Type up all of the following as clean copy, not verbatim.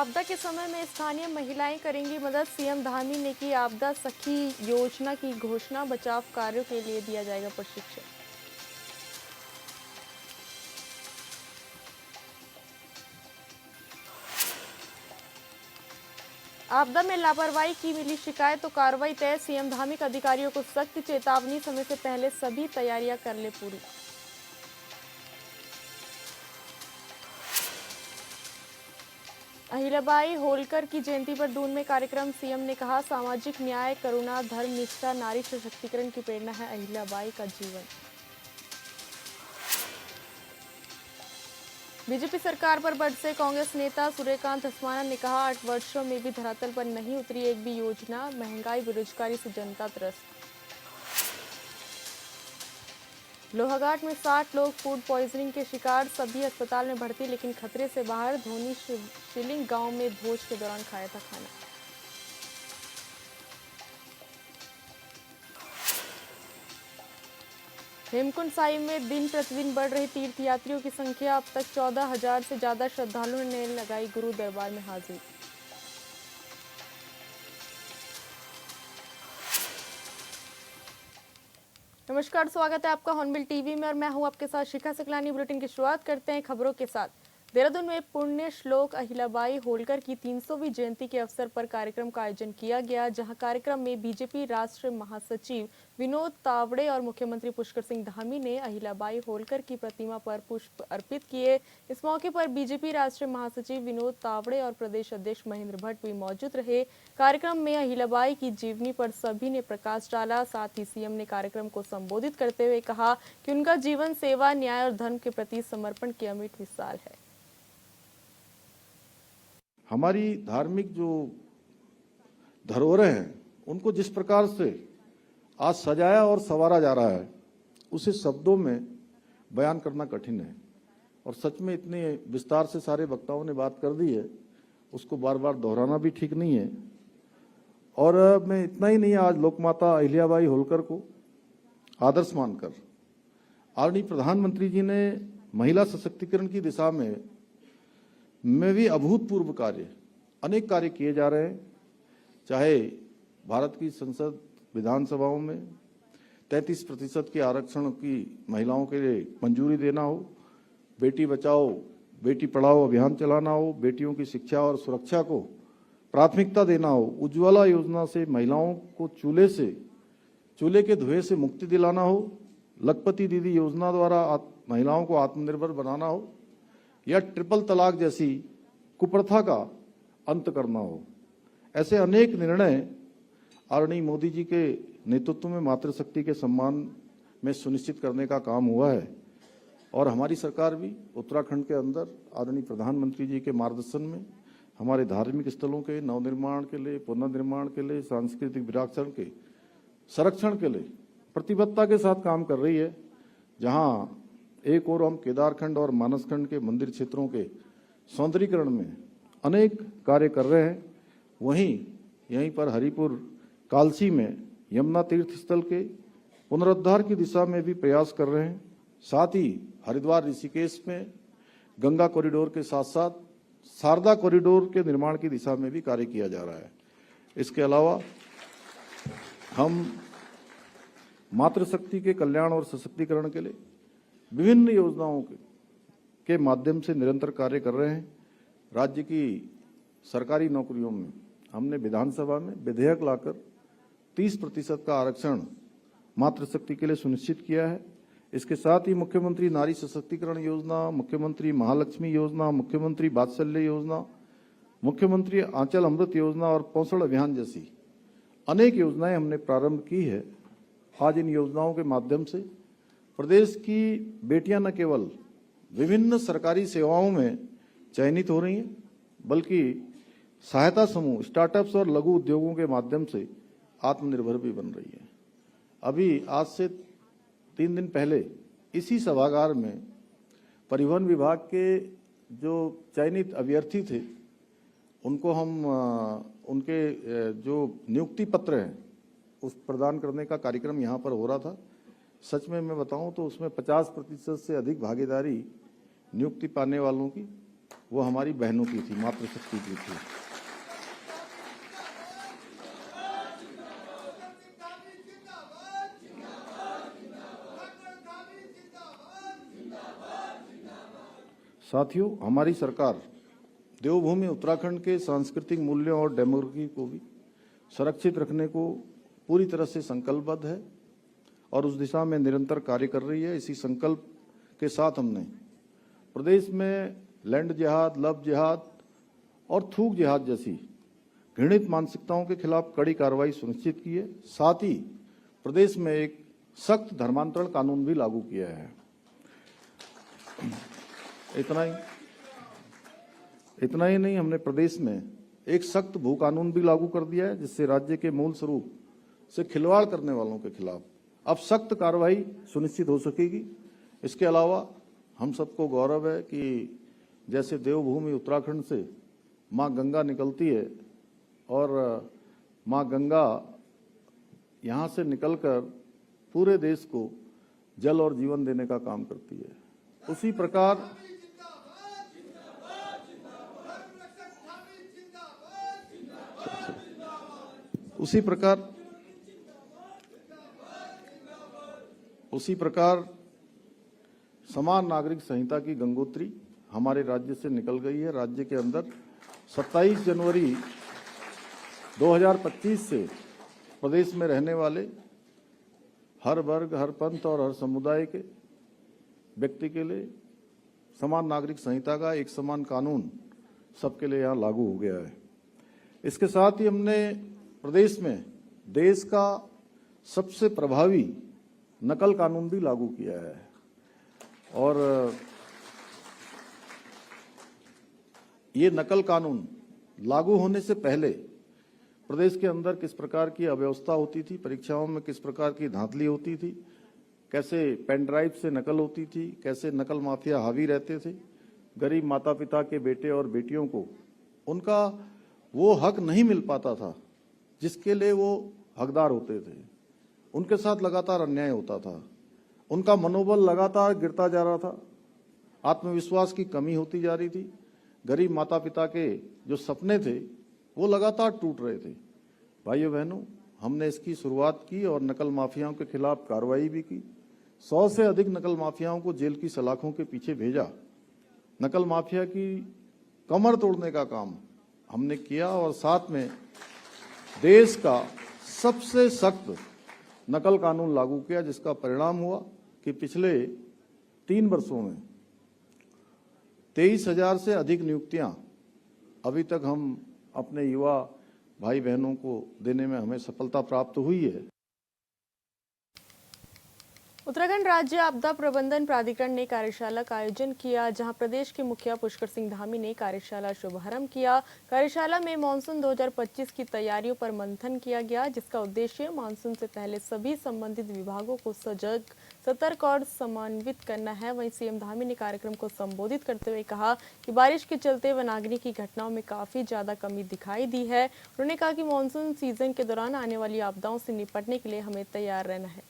आपदा के समय में स्थानीय महिलाएं करेंगी मदद। सीएम धामी ने की आपदा सखी योजना की घोषणा। बचाव कार्यों के लिए दिया जाएगा प्रशिक्षण। आपदा में लापरवाही की मिली शिकायत तो कार्रवाई तय। सीएम धामी का अधिकारियों को सख्त चेतावनी। समय से पहले सभी तैयारियां कर ले पूरी। अहिल्याबाई होलकर की जयंती पर दून में कार्यक्रम। सीएम ने कहा सामाजिक न्याय, करुणा, धर्म निष्ठा, नारी सशक्तिकरण की प्रेरणा है अहिल्याबाई का जीवन। बीजेपी सरकार पर बरसे कांग्रेस नेता। सूर्यकांत धस्माना ने कहा 8 वर्षों में भी धरातल पर नहीं उतरी एक भी योजना। महंगाई, बेरोजगारी से जनता त्रस्त। लोहाघाट में 60 लोग फूड पॉइजनिंग के शिकार। सभी अस्पताल में भर्ती लेकिन खतरे से बाहर। धोनी शिलिंग गांव में भोज के दौरान खाया था खाना। हेमकुंड साहिब में दिन प्रतिदिन बढ़ रही तीर्थयात्रियों की संख्या। अब तक 14,000 से ज्यादा श्रद्धालुओं ने लगाई गुरु दरबार में हाजिरी। नमस्कार, स्वागत है आपका हॉर्नबिल टीवी में और मैं हूं आपके साथ शिखा सकलानी। बुलेटिन की शुरुआत करते हैं खबरों के साथ। देहरादून में पुण्य श्लोक अहिल्याबाई होलकर की 300वीं जयंती के अवसर पर कार्यक्रम का आयोजन किया गया, जहां कार्यक्रम में बीजेपी राष्ट्रीय महासचिव विनोद तावड़े और मुख्यमंत्री पुष्कर सिंह धामी ने अहिल्याबाई होलकर की प्रतिमा पर पुष्प अर्पित किए। इस मौके पर बीजेपी राष्ट्रीय महासचिव विनोद तावड़े और प्रदेश अध्यक्ष महेंद्र भट्ट भी मौजूद रहे। कार्यक्रम में अहिल्याबाई की जीवनी पर सभी ने प्रकाश डाला। साथ ही सीएम ने कार्यक्रम को संबोधित करते हुए कहा कि उनका जीवन सेवा, न्याय और धर्म के प्रति समर्पण की अमिट मिसाल है। हमारी धार्मिक जो धरोहरें हैं उनको जिस प्रकार से आज सजाया और संवारा जा रहा है उसे शब्दों में बयान करना कठिन है। और सच में इतने विस्तार से सारे वक्ताओं ने बात कर दी है, उसको बार बार दोहराना भी ठीक नहीं है। और मैं इतना ही नहीं, आज लोकमाता अहिल्याबाई होलकर को आदर्श मानकर आदरणीय प्रधानमंत्री जी ने महिला सशक्तिकरण की दिशा में भी अभूतपूर्व कार्य, अनेक कार्य किए जा रहे हैं। चाहे भारत की संसद विधानसभाओं में 33% के आरक्षण की महिलाओं के लिए मंजूरी देना हो, बेटी बचाओ बेटी पढ़ाओ अभियान चलाना हो, बेटियों की शिक्षा और सुरक्षा को प्राथमिकता देना हो, उज्ज्वला योजना से महिलाओं को चूल्हे के धुएं से मुक्ति दिलाना हो, लखपति दीदी योजना द्वारा महिलाओं को आत्मनिर्भर बनाना हो, या ट्रिपल तलाक जैसी कुप्रथा का अंत करना हो। ऐसे अनेक निर्णय आदरणीय मोदी जी के नेतृत्व में मातृशक्ति के सम्मान में सुनिश्चित करने का काम हुआ है। और हमारी सरकार भी उत्तराखंड के अंदर आदरणीय प्रधानमंत्री जी के मार्गदर्शन में हमारे धार्मिक स्थलों के नवनिर्माण के लिए, पुनर्निर्माण के लिए, सांस्कृतिक विरासत के संरक्षण के लिए प्रतिबद्धता के साथ काम कर रही है। जहां एक और हम केदारखंड और मानसखंड के मंदिर क्षेत्रों के सौंदर्यीकरण में अनेक कार्य कर रहे हैं, वहीं यहीं पर हरिपुर कालसी में यमुना तीर्थ स्थल के पुनरुद्धार की दिशा में भी प्रयास कर रहे हैं। साथ ही हरिद्वार ऋषिकेश में गंगा कॉरिडोर के साथ साथ शारदा कॉरिडोर के निर्माण की दिशा में भी कार्य किया जा रहा है। इसके अलावा हम मातृशक्ति के कल्याण और सशक्तिकरण के लिए विभिन्न योजनाओं के माध्यम से निरंतर कार्य कर रहे हैं। राज्य की सरकारी नौकरियों में हमने विधानसभा में विधेयक लाकर 30% का आरक्षण मातृशक्ति के लिए सुनिश्चित किया है। इसके साथ ही मुख्यमंत्री नारी सशक्तिकरण योजना, मुख्यमंत्री महालक्ष्मी योजना, मुख्यमंत्री वात्सल्य योजना, मुख्यमंत्री आंचल अमृत योजना और पोषण अभियान जैसी अनेक योजनाएं हमने प्रारंभ की है। आज इन योजनाओं के माध्यम से प्रदेश की बेटियां न केवल विभिन्न सरकारी सेवाओं में चयनित हो रही हैं, बल्कि सहायता समूह, स्टार्टअप्स और लघु उद्योगों के माध्यम से आत्मनिर्भर भी बन रही है। अभी आज से 3 दिन पहले इसी सभागार में परिवहन विभाग के जो चयनित अभ्यर्थी थे उनको हम उनके जो नियुक्ति पत्र हैं उस प्रदान करने का कार्यक्रम यहाँ पर हो रहा था। सच में मैं बताऊं तो उसमें 50% से अधिक भागीदारी नियुक्ति पाने वालों की वो हमारी बहनों की थी, मातृशक्ति की थी। साथियों, हमारी सरकार देवभूमि उत्तराखंड के सांस्कृतिक मूल्यों और डेमोक्रेसी को भी संरक्षित रखने को पूरी तरह से संकल्पबद्ध है और उस दिशा में निरंतर कार्य कर रही है। इसी संकल्प के साथ हमने प्रदेश में लैंड जिहाद, लव जिहाद और थूक जिहाद जैसी घृणित मानसिकताओं के खिलाफ कड़ी कार्रवाई सुनिश्चित की है। साथ ही प्रदेश में एक सख्त धर्मांतरण कानून भी लागू किया है। इतना ही नहीं, हमने प्रदेश में एक सख्त भू कानून भी लागू कर दिया है, जिससे राज्य के मूल स्वरूप से खिलवाड़ करने वालों के खिलाफ अब सख्त कार्रवाई सुनिश्चित हो सकेगी। इसके अलावा हम सबको गौरव है कि जैसे देवभूमि उत्तराखंड से मां गंगा निकलती है और मां गंगा यहां से निकलकर पूरे देश को जल और जीवन देने का काम करती है, उसी प्रकार समान नागरिक संहिता की गंगोत्री हमारे राज्य से निकल गई है। राज्य के अंदर 27 जनवरी 2025 से प्रदेश में रहने वाले हर वर्ग, हर पंथ और हर समुदाय के व्यक्ति के लिए समान नागरिक संहिता का एक समान कानून सबके लिए यहाँ लागू हो गया है। इसके साथ ही हमने प्रदेश में देश का सबसे प्रभावी नकल कानून भी लागू किया है और ये नकल कानून लागू होने से पहले प्रदेश के अंदर किस प्रकार की अव्यवस्था होती थी, परीक्षाओं में किस प्रकार की धांधली होती थी, कैसे पेन ड्राइव से नकल होती थी, कैसे नकल माफिया हावी रहते थे, गरीब माता पिता के बेटे और बेटियों को उनका वो हक नहीं मिल पाता था जिसके लिए वो हकदार होते थे, उनके साथ लगातार अन्याय होता था, उनका मनोबल लगातार गिरता जा रहा था, आत्मविश्वास की कमी होती जा रही थी, गरीब माता पिता के जो सपने थे वो लगातार टूट रहे थे। भाइयों बहनों, हमने इसकी शुरुआत की और नकल माफियाओं के खिलाफ कार्रवाई भी की। 100 से अधिक नकल माफियाओं को जेल की सलाखों के पीछे भेजा। नकल माफिया की कमर तोड़ने का काम हमने किया और साथ में देश का सबसे सख्त नकल कानून लागू किया, जिसका परिणाम हुआ कि पिछले 3 वर्षों में 23,000 से अधिक नियुक्तियां अभी तक हम अपने युवा भाई बहनों को देने में हमें सफलता प्राप्त हुई है। उत्तराखंड राज्य आपदा प्रबंधन प्राधिकरण ने कार्यशाला का आयोजन किया, जहां प्रदेश के मुखिया पुष्कर सिंह धामी ने कार्यशाला शुभारंभ किया। कार्यशाला में मानसून 2025 की तैयारियों पर मंथन किया गया, जिसका उद्देश्य मानसून से पहले सभी संबंधित विभागों को सजग, सतर्क और समन्वित करना है। वहीं सीएम धामी ने कार्यक्रम को संबोधित करते हुए कहा कि बारिश के चलते वनाग्नि की घटनाओं में काफी ज्यादा कमी दिखाई दी है। उन्होंने कहा कि मानसून सीजन के दौरान आने वाली आपदाओं से निपटने के लिए हमें तैयार रहना है।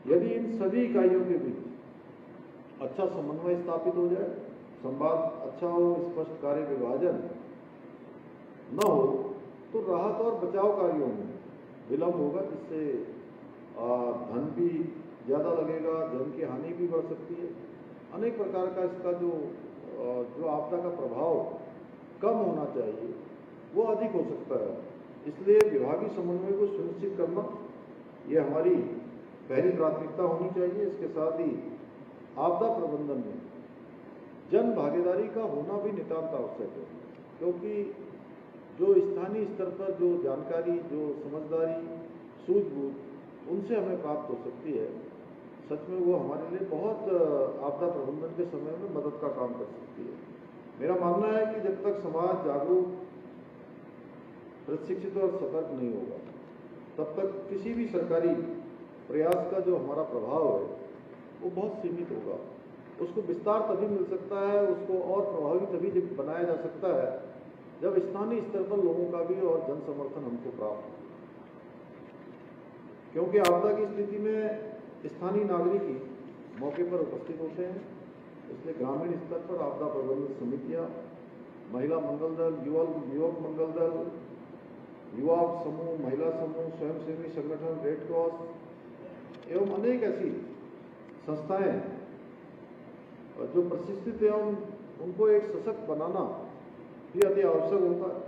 यदि इन सभी इकाइयों के बीच अच्छा समन्वय स्थापित हो जाए, संवाद अच्छा हो, स्पष्ट कार्य विभाजन न हो, तो राहत और बचाव कार्यों में विलंब होगा, जिससे धन भी ज्यादा लगेगा, जन की हानि भी बढ़ सकती है। अनेक प्रकार का इसका जो आपदा का प्रभाव कम होना चाहिए वो अधिक हो सकता है। इसलिए विभागीय समन्वय को सुनिश्चित करना ये हमारी पहली प्राथमिकता होनी चाहिए। इसके साथ ही आपदा प्रबंधन में जन भागीदारी का होना भी नितांत आवश्यक है, क्योंकि जो स्थानीय स्तर पर जो जानकारी, जो समझदारी, सूझबूझ उनसे हमें प्राप्त हो सकती है, सच में वो हमारे लिए बहुत आपदा प्रबंधन के समय में मदद का काम कर सकती है। मेरा मानना है कि जब तक समाज जागरूक, प्रशिक्षित और सतर्क नहीं होगा, तब तक किसी भी सरकारी प्रयास का जो हमारा प्रभाव है वो बहुत सीमित होगा। उसको विस्तार तभी मिल सकता है, उसको और प्रभावी तभी बनाया जा सकता है जब स्थानीय स्तर पर लोगों का भी और जन समर्थन हमको प्राप्त हो। क्योंकि आपदा की स्थिति में स्थानीय नागरिक ही मौके पर उपस्थित होते हैं, इसलिए ग्रामीण स्तर पर आपदा प्रबंधन समितियां, महिला मंगल दल, युवक मंगल दल, युवा समूह, महिला समूह, स्वयंसेवी संगठन, रेड क्रॉस एवं अनेक ऐसी संस्थाएं जो प्रशिक्षित एवं उनको एक सशक्त बनाना भी अति आवश्यक होता है।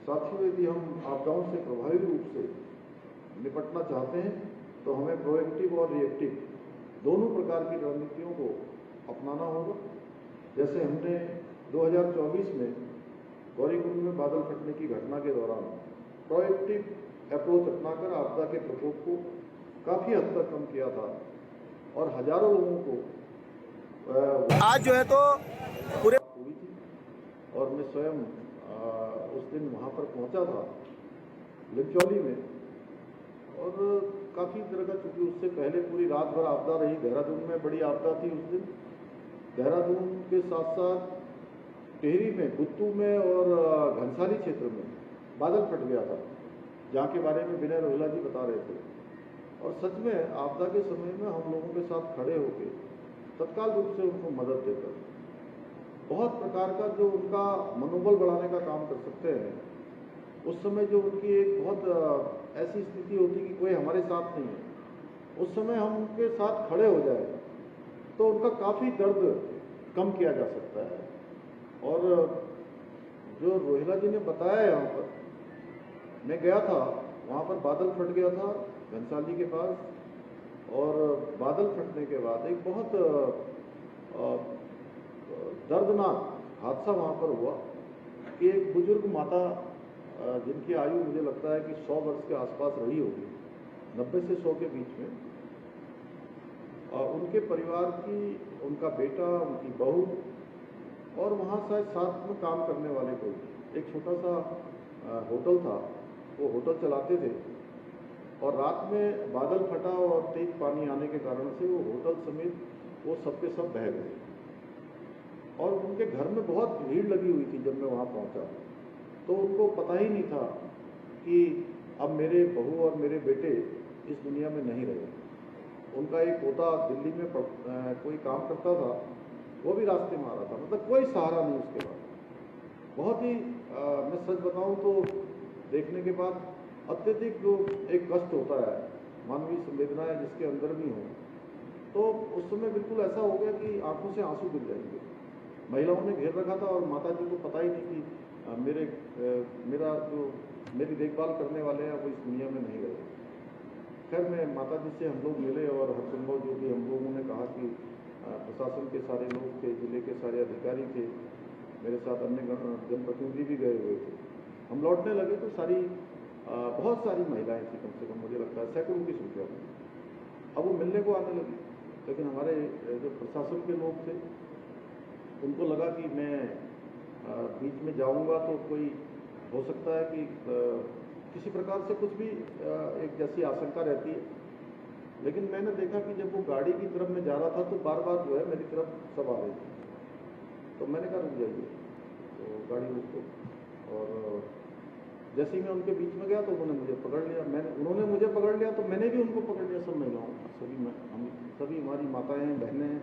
साथियों, यदि हम आपदाओं से प्रभावी रूप से निपटना चाहते हैं तो हमें प्रोएक्टिव और रिएक्टिव दोनों प्रकार की रणनीतियों को अपनाना होगा। जैसे हमने 2024 में गौरीकुंड में बादल फटने की घटना के दौरान प्रोएक्टिव अप्रोच अपनाकर आपदा के प्रकोप को काफी हद तक कम किया था और हजारों लोगों को आज जो है तो पूरे हुई थी और मैं स्वयं उस दिन वहां पर पहुंचा था लिंचौली में, और काफी तरह का, चूंकि उससे पहले पूरी रात भर आपदा रही, देहरादून में बड़ी आपदा थी उस दिन। देहरादून के साथ साथ टिहरी में, गुत्तू में और घनसाली क्षेत्र में बादल फट गया था, जहाँ के बारे में विनय रोहिला जी बता रहे थे। और सच में आपदा के समय में हम लोगों के साथ खड़े होकर तत्काल रूप से उनको मदद देकर बहुत प्रकार का जो उनका मनोबल बढ़ाने का काम कर सकते हैं। उस समय जो उनकी एक बहुत ऐसी स्थिति होती कि कोई हमारे साथ नहीं है, उस समय हम उनके साथ खड़े हो जाए तो उनका काफ़ी दर्द कम किया जा सकता है। और जो रोहिला जी ने बताया, यहाँ पर मैं गया था, वहाँ पर बादल फट गया था घनसाली के पास, और बादल फटने के बाद एक बहुत दर्दनाक हादसा वहाँ पर हुआ कि एक बुजुर्ग माता, जिनकी आयु मुझे लगता है कि 100 वर्ष के आसपास रही होगी, 90 से 100 के बीच में, उनके परिवार की, उनका बेटा, उनकी बहू और वहाँ शायद साथ में काम करने वाले कोई, एक छोटा सा होटल था, वो होटल चलाते थे, और रात में बादल फटा और तेज पानी आने के कारण से वो होटल समेत वो सब के सब बह गए। और उनके घर में बहुत भीड़ लगी हुई थी। जब मैं वहाँ पहुँचा तो उनको पता ही नहीं था कि अब मेरे बहू और मेरे बेटे इस दुनिया में नहीं रहे। उनका एक पोता दिल्ली में कोई काम करता था, वो भी रास्ते में आ रहा था, मतलब कोई सहारा नहीं उसके बाद। बहुत ही मैं सच बताऊं तो देखने के बाद अत्यधिक जो एक कष्ट होता है, मानवीय संवेदनाएं जिसके अंदर भी हों, तो उस समय बिल्कुल ऐसा हो गया कि आंखों से आंसू गिर जाएंगे। महिलाओं ने घेर रखा था और माता जी को पता ही नहीं कि मेरी देखभाल करने वाले हैं वो इस दुनिया में नहीं रहे। खैर, मैं माता जी से हम लोग मिले और हर संभव जो भी हम लोगों ने कहा कि प्रशासन के सारे लोग थे, जिले के सारे अधिकारी थे, मेरे साथ अन्य जनप्रतिनिधि भी गए हुए थे। हम लौटने लगे तो बहुत सारी महिलाएं थी, कम से कम मुझे लगता है सैकड़ों की संख्या में। अब वो मिलने को आने लगी, लेकिन हमारे जो प्रशासन के लोग थे उनको लगा कि मैं बीच में जाऊंगा तो कोई हो सकता है कि किसी प्रकार से कुछ भी एक जैसी आशंका रहती है। लेकिन मैंने देखा कि जब वो गाड़ी की तरफ में जा रहा था तो बार बार जो है मेरी तरफ सब आ रही थी। तो मैंने कहा रुक जाइए, तो गाड़ी रुको, और जैसे ही मैं उनके बीच में गया तो उन्होंने मुझे पकड़ लिया। उन्होंने मुझे पकड़ लिया तो मैंने भी उनको पकड़ लिया। सब महिलाओं, सभी हमारी माताएं हैं, बहनें हैं,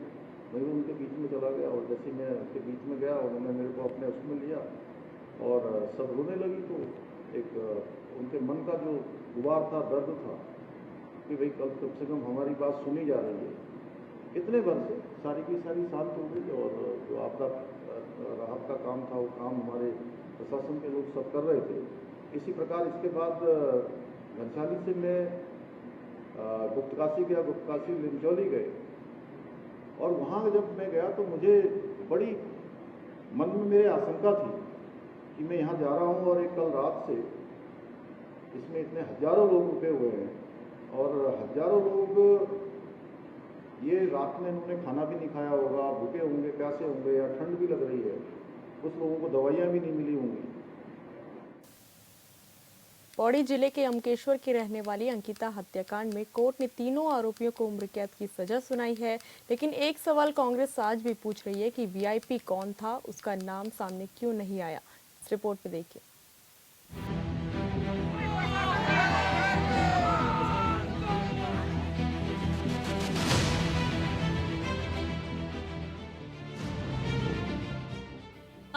मैं भी उनके बीच में चला गया। और जैसे मैं उनके बीच में गया, उन्होंने मेरे को अपने उसमें लिया और सब रोने लगी। तो एक उनके मन का जो गुबार था, दर्द था कि भाई कल से कम हमारी बात सुनी जा रही है। इतने भर से सारी की सारी शांत हो गई, और जो आपदा राहत का काम था वो काम हमारे प्रशासन के लोग सब कर रहे थे। इसी प्रकार इसके बाद घनसाली से मैं गुप्तकाशी गया, गुप्तकाशी लिंचौली गए, और वहाँ जब मैं गया तो मुझे बड़ी मन में मेरे आशंका थी कि मैं यहाँ जा रहा हूँ और एक कल रात से इसमें इतने हजारों लोग रुके हुए हैं, और हजारों लोग ये रात में इन्होंने खाना भी नहीं खाया होगा, भूखे होंगे, प्यासे होंगे, या ठंड भी लग रही है, कुछ लोगों को दवाइयाँ भी नहीं मिली होंगी। पौड़ी जिले के अमकेश्वर की रहने वाली अंकिता हत्याकांड में कोर्ट ने तीनों आरोपियों को उम्र कैद की सजा सुनाई है। लेकिन एक सवाल कांग्रेस आज भी पूछ रही है कि वीआईपी कौन था, उसका नाम सामने क्यों नहीं आया। इस रिपोर्ट में देखिए।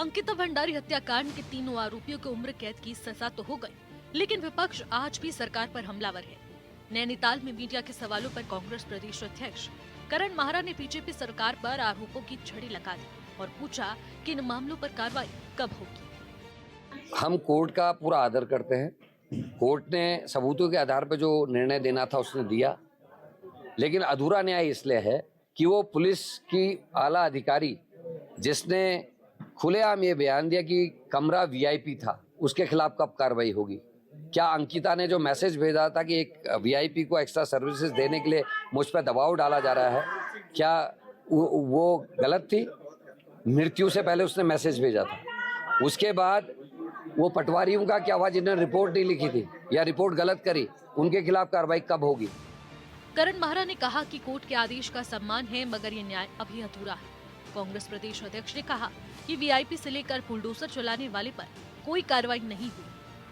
अंकिता भंडारी हत्याकांड के तीनों आरोपियों को उम्र कैद की सजा तो हो गई, लेकिन विपक्ष आज भी सरकार पर हमलावर है। नैनीताल में मीडिया के सवालों पर कांग्रेस प्रदेश अध्यक्ष करण माहरा ने बीजेपी सरकार पर आरोपों की छड़ी लगा दी और पूछा कि इन मामलों पर कार्रवाई कब होगी। हम कोर्ट का पूरा आदर करते हैं। कोर्ट ने सबूतों के आधार पर जो निर्णय देना था उसने दिया, लेकिन अधूरा न्याय इसलिए है कि वो पुलिस की आला अधिकारी जिसने खुलेआम ये बयान दिया कि कमरा वीआईपी था, उसके खिलाफ कब कार्रवाई होगी। क्या अंकिता ने जो मैसेज भेजा था कि एक वीआईपी को एक्स्ट्रा सर्विसेज देने के लिए मुझ पर दबाव डाला जा रहा है, क्या वो गलत थी? मृत्यु से पहले उसने मैसेज भेजा था। उसके बाद वो पटवारियों का क्या हुआ जिन्होंने रिपोर्ट नहीं लिखी थी या रिपोर्ट गलत करी, उनके खिलाफ कार्रवाई कब होगी? करण माहरा ने कहा कि कोर्ट के आदेश का सम्मान है, मगर ये न्याय अभी अधूरा है। कांग्रेस प्रदेश अध्यक्ष ने कहा कि वीआईपी से लेकर बुलडोजर चलाने वाले पर कोई कार्रवाई नहीं हुई।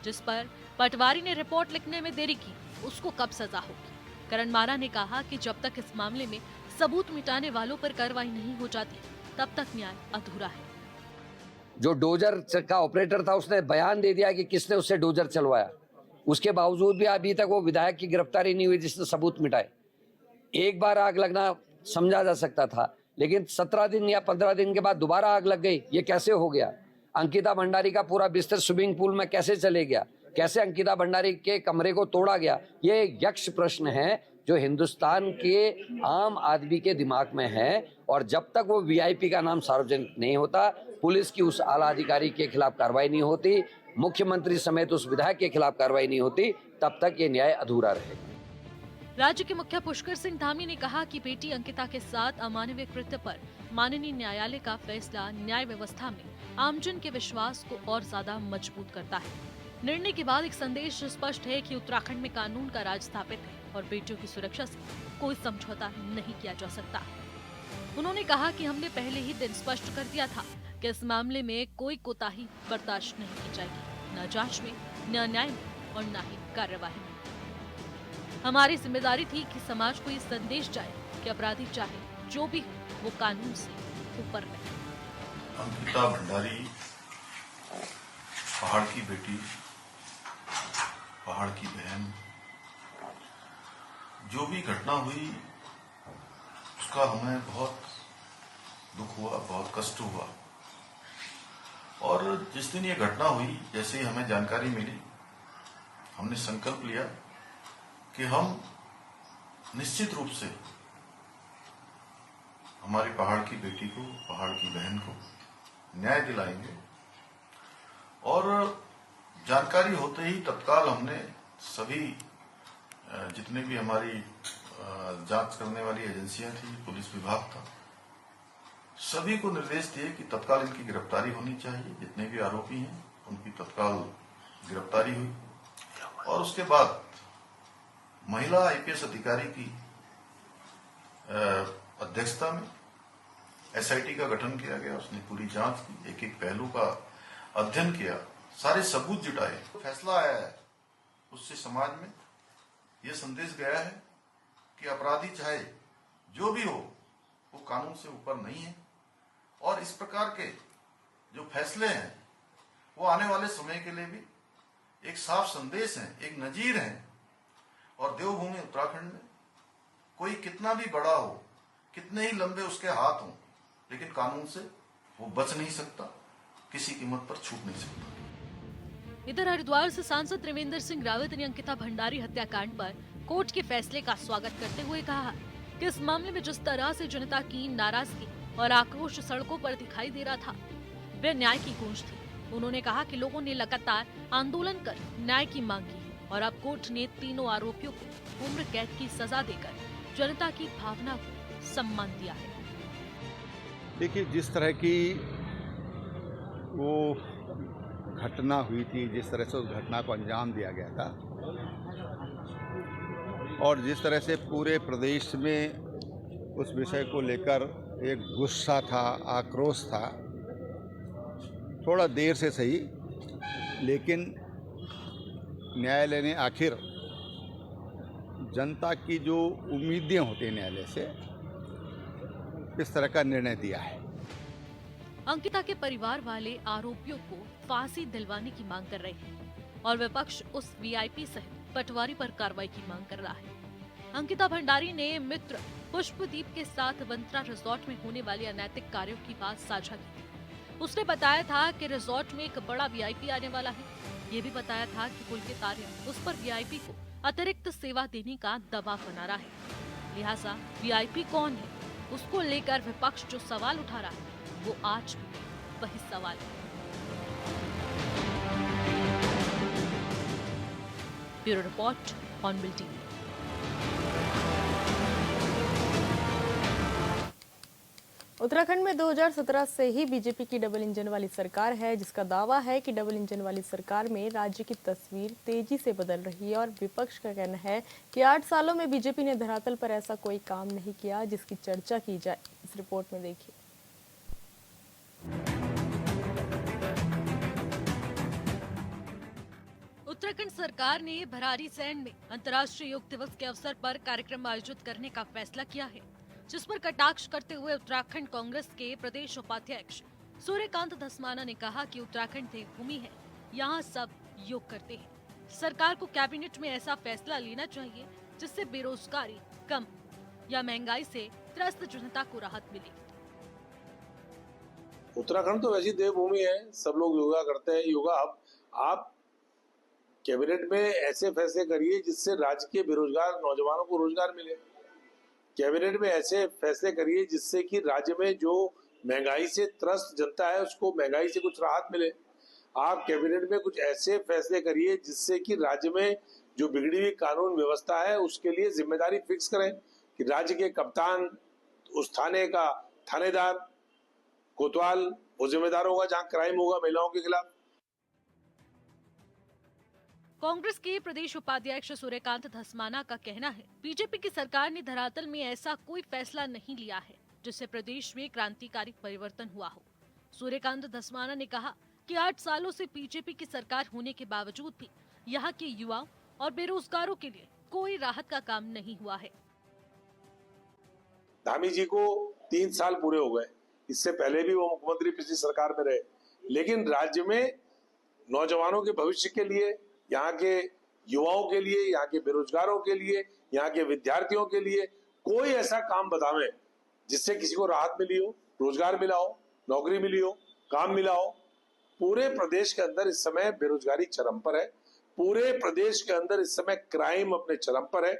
जिस पर पटवारी ने रिपोर्ट लिखने में देरी की, उसको कब सजा होगी। करण माहरा ने कहा कि जब तक इस मामले में सबूत मिटाने वालों पर कार्रवाई नहीं हो जाती, तब तक न्याय अधूरा है। जो डोजर का ऑपरेटर था उसने बयान दे दिया कि किसने उससे डोजर चलवाया, उसके बावजूद भी अभी तक वो विधायक की गिरफ्तारी नहीं हुई जिसने सबूत मिटाए। एक बार आग लगना समझा जा सकता था, लेकिन 17 दिन या 15 दिन के बाद दोबारा आग लग गई, ये कैसे हो गया? अंकिता भंडारी का पूरा बिस्तर स्विमिंग पूल में कैसे चले गया? कैसे अंकिता भंडारी के कमरे को तोड़ा गया? ये यक्ष प्रश्न है जो हिंदुस्तान के आम आदमी के दिमाग में है, और जब तक वो वीआईपी का नाम सार्वजनिक नहीं होता, पुलिस की उस आला अधिकारी के खिलाफ कार्रवाई नहीं होती, मुख्यमंत्री समेत उस विधायक के खिलाफ कार्रवाई नहीं होती, तब तक ये न्याय अधूरा रहेगा। राज्य के मुखिया पुष्कर सिंह धामी ने कहा कि बेटी अंकिता के साथ अमानवीय कृत्य पर माननीय न्यायालय का फैसला न्याय व्यवस्था में आमजन के विश्वास को और ज्यादा मजबूत करता है। निर्णय के बाद एक संदेश स्पष्ट है कि उत्तराखंड में कानून का राज स्थापित है और बेटियों की सुरक्षा से कोई समझौता नहीं किया जा सकता। उन्होंने कहा कि हमने पहले ही दिन स्पष्ट कर दिया था कि इस मामले में कोई कोताही बर्दाश्त नहीं की जाएगी, न जांच में, न न्याय में और न ही कार्यवाही में। हमारी जिम्मेदारी थी कि समाज को ये संदेश जाए कि अपराधी चाहे जो भी हो, वो कानून से ऊपर रहे। अंकिता भंडारी पहाड़ की बेटी, पहाड़ की बहन, जो भी घटना हुई उसका हमें बहुत दुख हुआ, बहुत कष्ट हुआ। और जिस दिन ये घटना हुई, जैसे ही हमें जानकारी मिली, हमने संकल्प लिया कि हम निश्चित रूप से हमारी पहाड़ की बेटी को, पहाड़ की बहन को न्याय दिलाएंगे। और जानकारी होते ही तत्काल हमने सभी जितने भी हमारी जांच करने वाली एजेंसियां थी, पुलिस विभाग था, सभी को निर्देश दिए कि तत्काल इनकी गिरफ्तारी होनी चाहिए। जितने भी आरोपी हैं उनकी तत्काल गिरफ्तारी हुई। और उसके बाद महिला आईपीएस अधिकारी की अध्यक्षता में एसआईटी का गठन किया गया। उसने पूरी जांच की, एक एक पहलू का अध्ययन किया, सारे सबूत जुटाए। फैसला आया है, उससे समाज में यह संदेश गया है कि अपराधी चाहे जो भी हो, वो कानून से ऊपर नहीं है। और इस प्रकार के जो फैसले हैं वो आने वाले समय के लिए भी एक साफ संदेश है, एक नजीर है। और देवभूमि उत्तराखंड में कोई कितना भी बड़ा हो, कितने ही लंबे उसके हाथ हों, लेकिन कानून से वो बच नहीं सकता, किसी कीमत पर छूट नहीं सकता। इधर हरिद्वार से सांसद त्रिवेंद्र सिंह रावत ने अंकिता भंडारी हत्याकांड पर कोर्ट के फैसले का स्वागत करते हुए कहा कि इस मामले में जिस तरह से जनता की नाराजगी और आक्रोश सड़कों पर दिखाई दे रहा था, वह न्याय की गूंज थी। उन्होंने कहा कि लोगों ने लगातार आंदोलन कर न्याय की मांग की है और अब कोर्ट ने तीनों आरोपियों को उम्र कैद की सजा देकर जनता की भावना को सम्मान दिया है। देखिए, जिस तरह की वो घटना हुई थी, जिस तरह से उस घटना को अंजाम दिया गया था, और जिस तरह से पूरे प्रदेश में उस विषय को लेकर एक गुस्सा था, आक्रोश था, थोड़ा देर से सही, लेकिन न्यायालय ने आखिर जनता की जो उम्मीदें होती हैं न्यायालय से, इस तरह का निर्णय दिया है। अंकिता के परिवार वाले आरोपियों को फांसी दिलवाने की मांग कर रहे हैं और विपक्ष उस वीआईपी सहित पटवारी पर कार्रवाई की मांग कर रहा है। अंकिता भंडारी ने मित्र पुष्पदीप के साथ बंत्रा रिजॉर्ट में होने वाले अनैतिक कार्यों की बात साझा की थी। उसने बताया था कि रिजॉर्ट में एक बड़ा वीआईपी आने वाला है। ये भी बताया था कि पुलकित आर्यन उस पर वीआईपी को अतिरिक्त सेवा देने का दबाव बना रहा है। लिहाजा वीआईपी कौन है, उसको लेकर विपक्ष जो सवाल उठा रहा है वो आज भी वही सवाल है। Bureau report, Hornbill TV. Uttarakhand में 2017 से ही बीजेपी की डबल इंजन वाली सरकार है, जिसका दावा है कि डबल इंजन वाली सरकार में राज्य की तस्वीर तेजी से बदल रही है। और विपक्ष का कहना है कि 8 सालों में बीजेपी ने धरातल पर ऐसा कोई काम नहीं किया जिसकी चर्चा की जाए। इस रिपोर्ट में देखिए। उत्तराखंड सरकार ने भरारी सैंड में अंतर्राष्ट्रीय योग दिवस के अवसर पर कार्यक्रम आयोजित करने का फैसला किया है, जिस पर कटाक्ष करते हुए उत्तराखंड कांग्रेस के प्रदेश उपाध्यक्ष सूर्यकांत धस्माना ने कहा कि उत्तराखंड देवभूमि है, यहाँ सब योग करते हैं। सरकार को कैबिनेट में ऐसा फैसला लेना चाहिए जिससे बेरोजगारी कम या महंगाई से त्रस्त जनता को राहत मिले। उत्तराखंड तो वैसी देवभूमि है, सब लोग योगा करते हैं। योगा आप कैबिनेट में ऐसे फैसले करिए जिससे राज्य के बेरोजगार नौजवानों को रोजगार मिले। कैबिनेट में ऐसे फैसले करिए जिससे कि राज्य में जो महंगाई से त्रस्त जनता है उसको महंगाई से कुछ राहत मिले। आप कैबिनेट में कुछ ऐसे फैसले करिए जिससे कि राज्य में जो बिगड़ी हुई कानून व्यवस्था है उसके लिए जिम्मेदारी फिक्स करें कि राज्य के कप्तान, उस थाने का थानेदार, कोतवाल वो जिम्मेदार होगा जहां क्राइम होगा महिलाओं के खिलाफ। कांग्रेस के प्रदेश उपाध्यक्ष सूर्यकांत धस्माना का कहना है, बीजेपी की सरकार ने धरातल में ऐसा कोई फैसला नहीं लिया है जिससे प्रदेश में क्रांतिकारी परिवर्तन हुआ हो। सूर्यकांत धस्माना ने कहा कि 8 सालों से बीजेपी की सरकार होने के बावजूद भी यहाँ के युवाओं और बेरोजगारों के लिए कोई राहत का काम नहीं हुआ है। धामी जी को 3 साल पूरे हो गए, इससे पहले भी वो मुख्यमंत्री पिछली सरकार में रहे, लेकिन राज्य में नौजवानों के भविष्य के लिए, यहाँ के युवाओं के लिए, यहाँ के बेरोजगारों के लिए, यहाँ के विद्यार्थियों के लिए कोई ऐसा काम बतावें जिससे किसी को राहत मिली हो, रोजगार मिला हो, नौकरी मिली हो, काम मिला हो। पूरे प्रदेश के अंदर इस समय बेरोजगारी चरम पर है। पूरे प्रदेश के अंदर इस समय क्राइम अपने चरम पर है।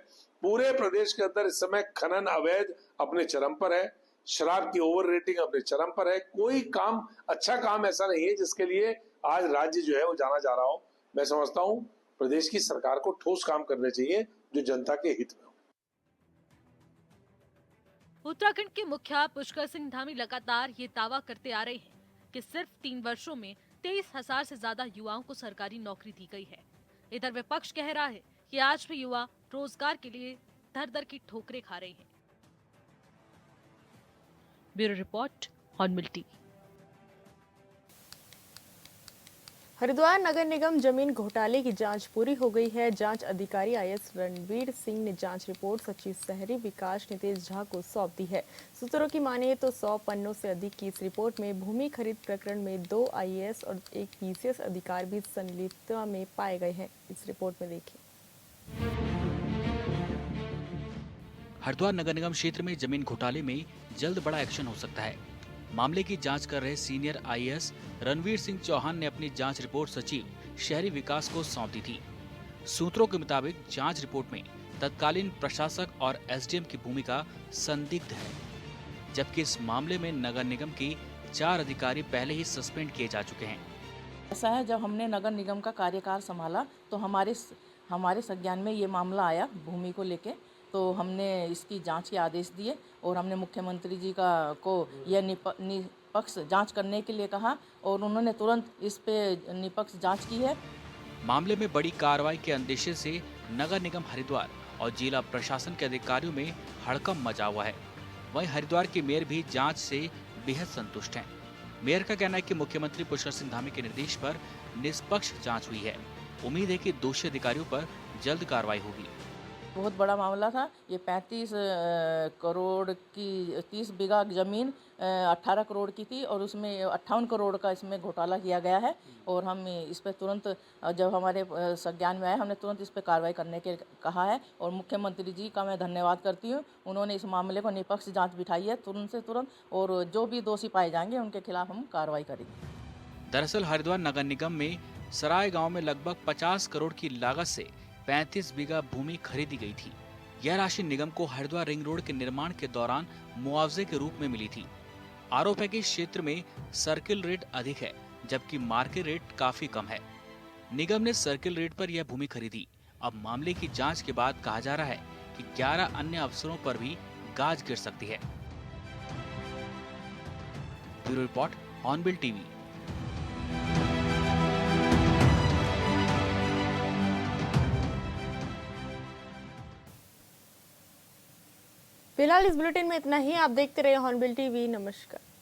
पूरे प्रदेश के अंदर इस समय खनन अवैध अपने चरम पर है। शराब की ओवर रेटिंग अपने चरम पर है। कोई काम, अच्छा काम ऐसा नहीं है जिसके लिए आज राज्य जो है वो जाना जा रहा हो। मैं समझता हूँ प्रदेश की सरकार को ठोस काम करने चाहिए जो जनता के हित में हो। उत्तराखंड के मुखिया पुष्कर सिंह धामी लगातार ये दावा करते आ रहे हैं कि सिर्फ 3 वर्षों में 23,000 से ज्यादा युवाओं को सरकारी नौकरी दी गई है। इधर विपक्ष कह रहा है कि आज भी युवा रोजगार के लिए दर दर की ठोकरें खा रहे हैं। Bureau report, Hornbill TV. Haridwar नगर निगम जमीन घोटाले की जांच पूरी हो गई है। जांच अधिकारी आईएएस रणवीर सिंह ने जांच रिपोर्ट सचिव शहरी विकास नितेश झा को सौंप दी है। सूत्रों की माने तो 100 पन्नों से अधिक की इस रिपोर्ट में भूमि खरीद प्रकरण में 2 आईएएस और 1 पीसीएस अधिकारी भी संलिप्तता में पाए गए हैं। इस रिपोर्ट में देखिए। हरिद्वार नगर निगम क्षेत्र में जमीन घोटाले में जल्द बड़ा एक्शन हो सकता है। मामले की जांच कर रहे सीनियर आईएएस रणवीर सिंह चौहान ने अपनी जांच रिपोर्ट सचिव शहरी विकास को सौंप दी थी। सूत्रों के मुताबिक जांच रिपोर्ट में तत्कालीन प्रशासक और एसडीएम की भूमिका संदिग्ध है, जबकि इस मामले में नगर निगम के 4 अधिकारी पहले ही सस्पेंड किए जा चुके हैं। ऐसा है, जब हमने नगर निगम का कार्यकाल संभाला तो हमारे संज्ञान में ये मामला आया भूमि को लेके, तो हमने इसकी जांच के आदेश दिए और हमने मुख्यमंत्री जी को यह निष्पक्ष जांच करने के लिए कहा और उन्होंने तुरंत इस पे निष्पक्ष जांच की है। मामले में बड़ी कार्रवाई के अंदेशे से नगर निगम हरिद्वार और जिला प्रशासन के अधिकारियों में हड़कंप मचा हुआ है। वहीं हरिद्वार के मेयर भी जांच से बेहद संतुष्ट हैं। मेयर का कहना है कि मुख्यमंत्री पुष्कर सिंह धामी के निर्देश पर निष्पक्ष जांच हुई है। उम्मीद है कि दोषी अधिकारियों पर जल्द कार्रवाई होगी। बहुत बड़ा मामला था। ये 35 करोड़ की 30 बीघा ज़मीन 18 करोड़ की थी और उसमें 58 करोड़ का इसमें घोटाला किया गया है। और हम इस पर तुरंत जब हमारे संज्ञान में आए, हमने तुरंत इस पर कार्रवाई करने के कहा है। और मुख्यमंत्री जी का मैं धन्यवाद करती हूँ, उन्होंने इस मामले को निष्पक्ष जांच बिठाई है तुरंत से तुरंत, और जो भी दोषी पाए जाएंगे उनके खिलाफ हम कार्रवाई करेंगे। दरअसल हरिद्वार नगर निगम में सराय गांव में लगभग 50 करोड़ की लागत से 35 बीघा भूमि खरीदी गई थी। यह राशि निगम को हरिद्वार रिंग रोड के निर्माण के दौरान मुआवजे के रूप में मिली थी। आरोप है कि इस क्षेत्र में सर्किल रेट अधिक है, जबकि मार्केट रेट काफी कम है। निगम ने सर्किल रेट पर यह भूमि खरीदी। अब मामले की जांच के बाद कहा जा रहा है कि 11 अन्य अफसरों पर भी गाज गिर सकती है। Bureau report, Hornbill TV. फिलहाल इस बुलेटिन में इतना ही। आप देखते रहिए हॉर्नबिल टीवी। नमस्कार।